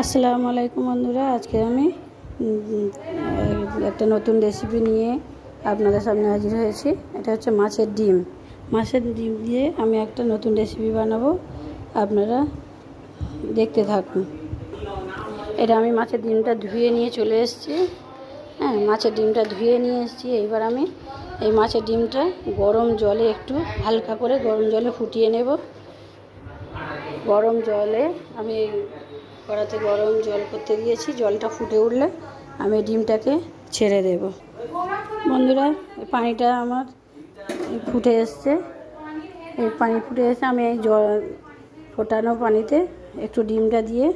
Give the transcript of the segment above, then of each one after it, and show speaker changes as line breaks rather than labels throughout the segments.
আসসালামু আলাইকুম বন্ধুরা, আজকে আমি একটা নতুন রেসিপি নিয়ে আপনাদের সামনে হাজির হয়েছি। এটা হচ্ছে মাছের ডিম। মাছের ডিম দিয়ে আমি একটা নতুন রেসিপি বানাবো, আপনারা দেখতে থাকুন। এটা আমি মাছের ডিমটা ধুয়ে নিয়ে চলে এসেছি। মাছের ডিমটা ধুয়ে নিয়ে এসেছি। এইবার আমি এই মাছের ডিমটা গরম জলে একটু হালকা করে গরম জলে ফুটিয়ে নেব। গরম জলে আমি কড়াতে গরম জল করতে দিয়েছি। জলটা ফুটে উঠলে আমি ডিমটাকে ছেড়ে দেব। বন্ধুরা, পানিটা আমার ফুটে এসছে। এই পানি ফুটে এসে আমি এই জল ফোটানো পানিতে একটু ডিমটা দিয়ে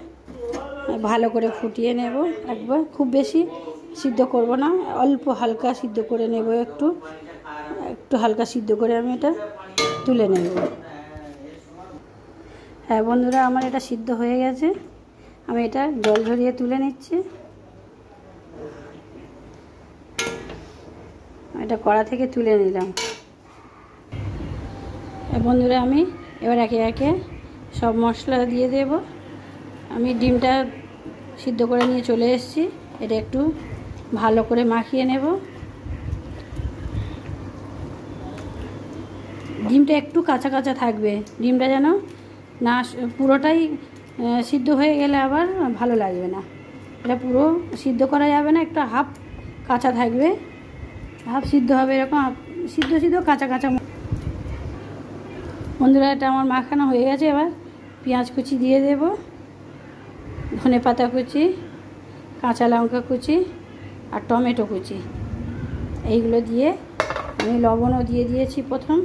ভালো করে ফুটিয়ে নেব। একবার খুব বেশি সিদ্ধ করব না, অল্প হালকা সিদ্ধ করে নেব। একটু হালকা সিদ্ধ করে আমি এটা তুলে নেব। হ্যাঁ বন্ধুরা, আমার এটা সিদ্ধ হয়ে গেছে। আমি এটা জল ঝরিয়ে তুলে নিচ্ছি। এটা কড়া থেকে তুলে নিলাম। বন্ধুরা, আমি এবার একে একে সব মশলা দিয়ে দেব। আমি ডিমটা সিদ্ধ করে নিয়ে চলে এসেছি। এটা একটু ভালো করে মাখিয়ে নেব। ডিমটা একটু কাঁচা কাঁচা থাকবে, ডিমটা যেন না পুরোটাই সিদ্ধ হয়ে গেলে আবার ভালো লাগবে না। এটা পুরো সিদ্ধ করা যাবে না, একটু হাফ কাঁচা থাকবে, হাফ সিদ্ধ হবে, এরকম সিদ্ধ কাঁচা কাঁচা। বন্ধুরা, এটা আমার মাখানো হয়ে গেছে। এবার পেঁয়াজ কুচি দিয়ে দেব, ধনে পাতা কুচি, কাঁচা লঙ্কা কুচি আর টমেটো কুচি। এইগুলো দিয়ে আমি লবণও দিয়ে দিয়েছি প্রথম।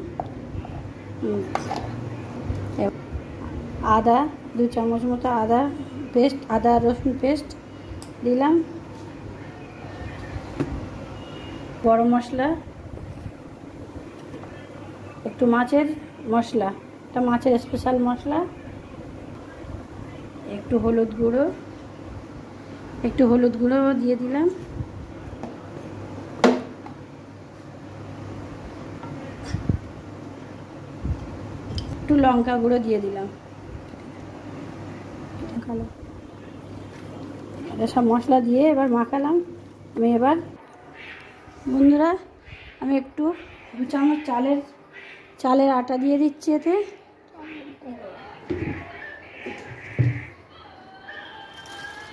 আদা 2 চামচ মতো আদা রসুন পেস্ট দিলাম। গরম মশলা, একটু মাছের মশলা, এটা মাছের স্পেশাল মশলা, একটু হলুদ গুঁড়ো দিয়ে দিলাম। একটু লঙ্কা গুঁড়ো দিয়ে দিলাম। এটা সব মশলা দিয়ে এবার মাখালাম। আমি এবার বন্ধুরা, আমি একটু 2 চামচ চালের আটা দিয়ে দিচ্ছি। এতে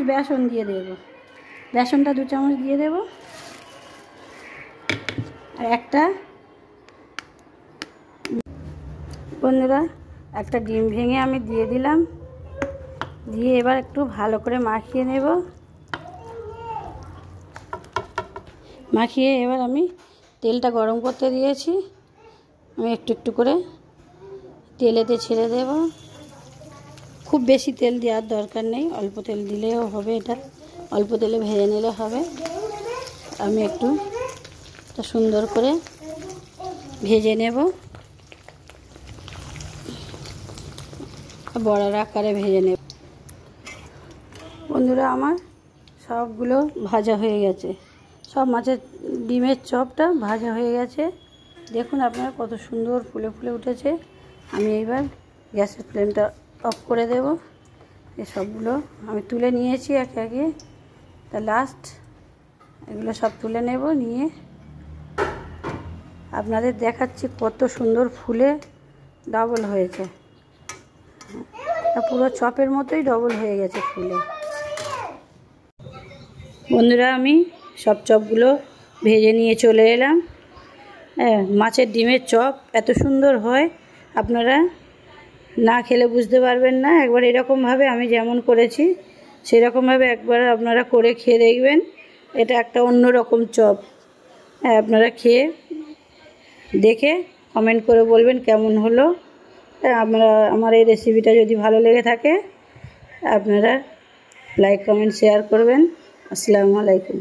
বেসন দিয়ে দেব। বেসনটা 2 চামচ দিয়ে দেব। আর বন্ধুরা, একটা ডিম ভেঙে আমি দিয়ে দিলাম। দিয়ে এবার একটু ভালো করে মাখিয়ে নেব। মাখিয়ে এবার আমি তেলটা গরম করতে দিয়েছি। আমি একটু করে তেলেতে ছেড়ে দেব। খুব বেশি তেল দেওয়ার দরকার নেই, অল্প তেল দিলেও হবে। এটা অল্প তেলে ভেজে নিলে হবে। আমি একটু সুন্দর করে ভেজে নেব, বড়ার আকারে ভেজে নেব। বন্ধুরা, আমার সবগুলো ভাজা হয়ে গেছে। সব মাছের ডিমের চপটা ভাজা হয়ে গেছে। দেখুন আপনারা কত সুন্দর ফুলে ফুলে উঠেছে। আমি এইবার গ্যাসের ফ্লেমটা অফ করে দেব। এই সবগুলো আমি তুলে নিয়েছি একে একে। তা লাস্ট এগুলো সব তুলে নেব। নিয়ে আপনাদের দেখাচ্ছি কত সুন্দর ফুলে ডবল হয়েছে। পুরো চপের মতোই ডবল হয়ে গেছে ফুলে। বন্ধুরা, আমি সব চপগুলো ভেজে নিয়ে চলে এলাম। মাছের ডিমের চপ এত সুন্দর হয়, আপনারা না খেলে বুঝতে পারবেন না। একবার এরকমভাবে আমি যেমন করেছি সেরকমভাবে একবার আপনারা করে খেয়ে দেখবেন। এটা একটা অন্য রকম চপ। আপনারা খেয়ে দেখে কমেন্ট করে বলবেন কেমন হলো। আমার এই রেসিপিটা যদি ভালো লেগে থাকে আপনারা লাইক কমেন্ট শেয়ার করবেন। আসসালামু আলাইকুম।